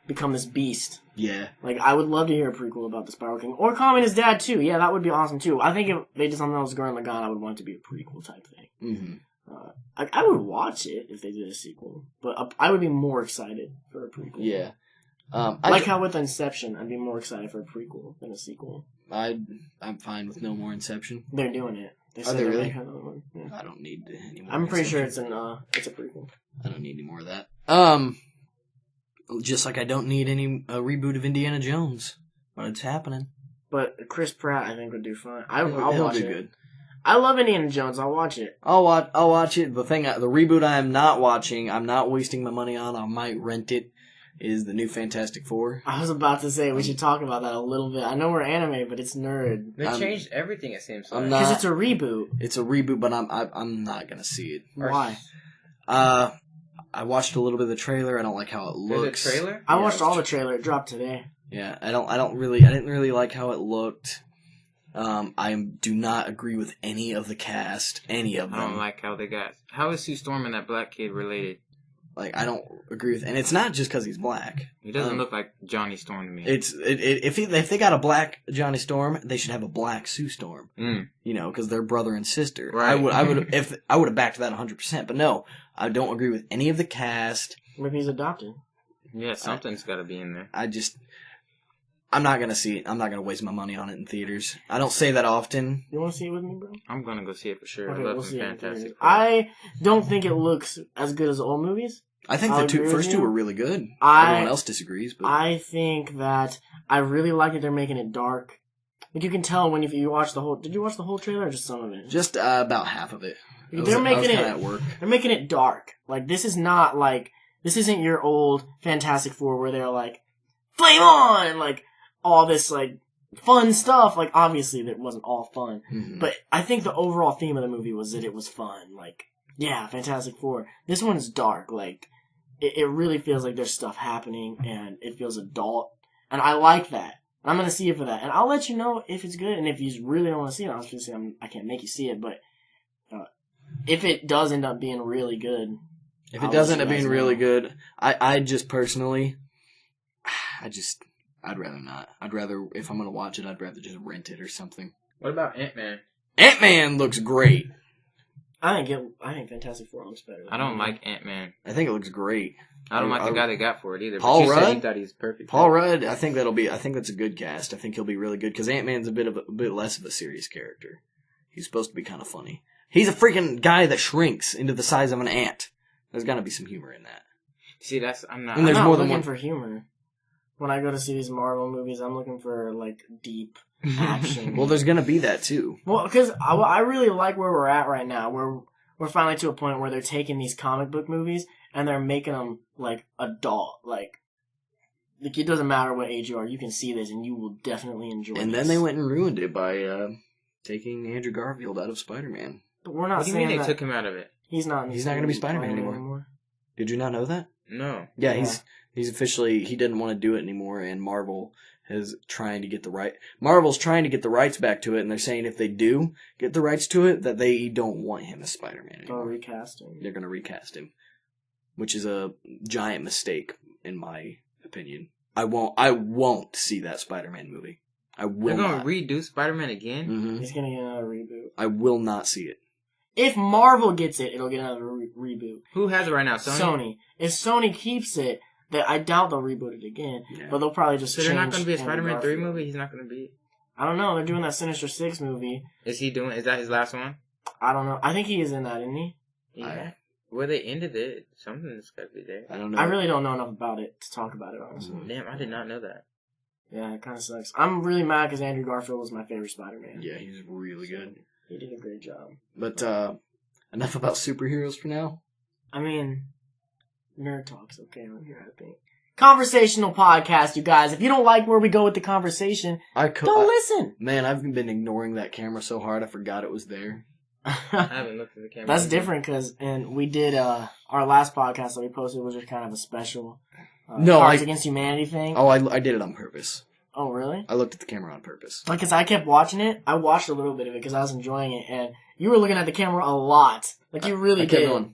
become this beast? Yeah. Like I would love to hear a prequel about the Spiral King or Kamen and his dad too. Yeah, that would be awesome too. I think if they did something else with Gurren Lagann, I would want it to be a prequel type thing. Mm-hmm. I would watch it if they did a sequel, but I would be more excited for a prequel. Yeah. How with Inception, I'd be more excited for a prequel than a sequel. I'm fine with no more Inception. They're doing it. Are they really? Yeah. I don't need any more. I'm pretty Inception. sure it's a prequel. I don't need any more of that. Just like I don't need any reboot of Indiana Jones, but it's happening. But Chris Pratt, I think, would do fine. I'll He'll watch do it. good. I love Indiana Jones. I'll watch it. I'll watch it. The reboot I am not watching, I'm not wasting my money on. I might rent it. Is the new Fantastic Four? I was about to say we should talk about that a little bit. I know we're anime, but it's nerd. They changed everything. It seems like Because it's a reboot. It's a reboot, but I'm not gonna see it. Why? I watched a little bit of the trailer. I don't like how it looks. There's a trailer? I watched all the trailer. It dropped today. Yeah, I didn't really like how it looked. I do not agree with any of the cast. Any of them. I don't like how they got. How is Sue Storm and that black kid related? Like, I don't agree with, and it's not just because he's black. He doesn't look like Johnny Storm to me. If they got a black Johnny Storm, they should have a black Sue Storm. You know, because they're brother and sister. Right. I would have backed that 100%. But no, I don't agree with any of the cast. Maybe he's adopted. Yeah, something's got to be in there. I'm not gonna see it. I'm not gonna waste my money on it in theaters. I don't say that often. You want to see it with me, bro? I'm gonna go see it for sure. Okay, I love we'll some see Fantastic. I don't think it looks as good as the old movies. I think the first two were really good. Everyone else disagrees, but I think that I really like that they're making it dark. Like you can tell when you watch the whole. Did you watch the whole trailer or just some of it? Just about half of it. I was at work. They're making it dark. Like this isn't your old Fantastic Four where they're like flame on, like all this like fun stuff. Like obviously that wasn't all fun, but I think the overall theme of the movie was that it was fun. Like yeah, Fantastic Four. This one's dark. Like it really feels like there's stuff happening and it feels adult, and I like that. I'm gonna see it for that, and I'll let you know if it's good. And if you really don't want to see it, obviously I can't make you see it. But if it does end up being really good, I just personally, I'd rather not. I'd rather if I'm gonna watch it, I'd rather just rent it or something. What about Ant-Man? Ant-Man looks great. I think Fantastic Four looks better. I don't like Ant-Man. I think it looks great. I don't like the guy they got for it either. Paul Rudd. He thought he's perfect. Paul Rudd. I think that's a good cast. I think he'll be really good because Ant-Man's a bit less of a serious character. He's supposed to be kind of funny. He's a freaking guy that shrinks into the size of an ant. There's got to be some humor in that. See, I'm not looking for humor. When I go to see these Marvel movies, I'm looking for like deep action. Well, there's gonna be that too. Well, because I really like where we're at right now. We're finally to a point where they're taking these comic book movies and they're making them like adult. Like it doesn't matter what age you are, you can see this and you will definitely enjoy it. And then they went and ruined it by taking Andrew Garfield out of Spider-Man. But we're not. What do you mean they took him out of it? He's not going to be Spider-Man anymore. Did you not know that? No. Yeah, he's officially, he didn't want to do it anymore, and Marvel's trying to get the rights back to it, and they're saying if they do get the rights to it, that they don't want him as Spider-Man anymore. They'll recast him. They're going to recast him, which is a giant mistake, in my opinion. I won't see that Spider-Man movie. I will They're not. going to redo Spider-Man again? Mm-hmm. He's gonna get another reboot. I will not see it. If Marvel gets it, it'll get another reboot. Who has it right now? Sony? If Sony keeps it, I doubt they'll reboot it again. Yeah. But they'll probably just So change. they're not going to be a Spider-Man Garfield. 3 movie? He's not going to be... I don't know. They're doing that Sinister Six movie. Is that his last one? I don't know. I think he is in that, isn't he? Yeah. Well, they ended it. Something's got to be there. I don't know. I really don't know enough about it to talk about it, honestly. Damn, I did not know that. Yeah, it kind of sucks. I'm really mad because Andrew Garfield was my favorite Spider-Man. Yeah, he's really good. He did a great job. But, enough about superheroes for now. I mean, nerd talk's okay on here, I think. Conversational podcast, you guys. If you don't like where we go with the conversation, don't listen. Man, I've been ignoring that camera so hard I forgot it was there. I haven't looked at the camera. That's different because, and we did, our last podcast that we posted was just kind of a special Cards Against Humanity thing. Oh, I did it on purpose. Oh, really? I looked at the camera on purpose. Like, because I kept watching it. I watched a little bit of it because I was enjoying it, and you were looking at the camera a lot. Like, you really did.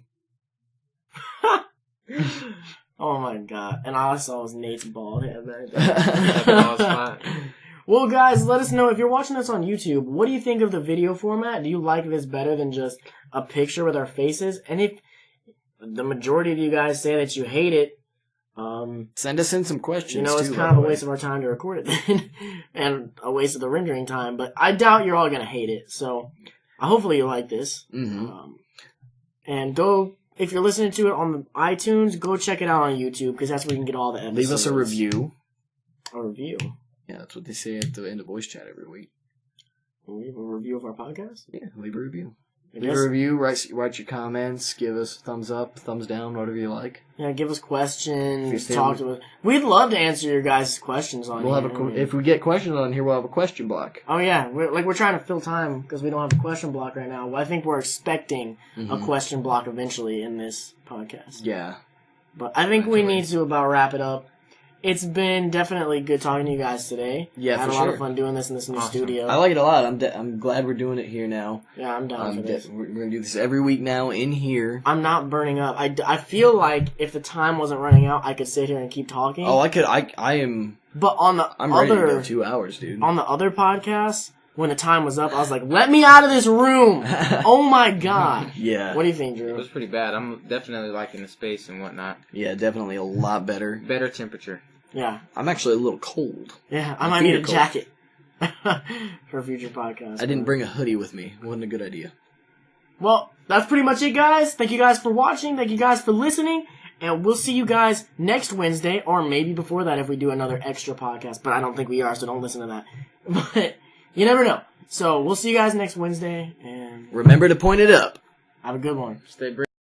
Oh my god. And all I saw was Nate's bald head right there. Well, guys, let us know if you're watching this on YouTube. What do you think of the video format? Do you like this better than just a picture with our faces? And if the majority of you guys say that you hate it, send us in some questions. It's kind of a waste of our time to record it then, and a waste of the rendering time. But I doubt you're all gonna hate it. So, hopefully you like this. Mm-hmm. And go. If you're listening to it on iTunes, go check it out on YouTube, because that's where you can get all the episodes. Leave us a review. A review? Yeah, that's what they say at the end of voice chat every week. Leave a review of our podcast? Yeah, leave a review. Leave a review, write your comments, give us a thumbs up, thumbs down, whatever you like. Yeah, give us questions, talk to us. We'd love to answer your guys' questions on here. If we get questions on here, we'll have a question block. Oh yeah, we're trying to fill time because we don't have a question block right now. Well, I think we're expecting a question block eventually in this podcast. Yeah. But I think we need to about wrap it up. It's been definitely good talking to you guys today. Yeah, I had a lot of fun doing this in this new studio. I like it a lot. I'm glad we're doing it here now. Yeah, I'm down for this. We're going to do this every week now in here. I'm not burning up. I feel like if the time wasn't running out, I could sit here and keep talking. Oh, I could. I am. But on the I'm ready to go 2 hours, dude. On the other podcasts, when the time was up, I was like, "Let me out of this room!" Oh my god. Yeah. What do you think, Drew? It was pretty bad. I'm definitely liking the space and whatnot. Yeah, definitely a lot better. Better temperature. Yeah. I'm actually a little cold. Yeah, I might need a jacket for a future podcast. I didn't bring a hoodie with me. Wasn't a good idea. Well, that's pretty much it, guys. Thank you guys for watching. Thank you guys for listening. And we'll see you guys next Wednesday, or maybe before that if we do another extra podcast. But I don't think we are, so don't listen to that. But you never know. So we'll see you guys next Wednesday. And remember to point it up. Have a good one. Stay brave.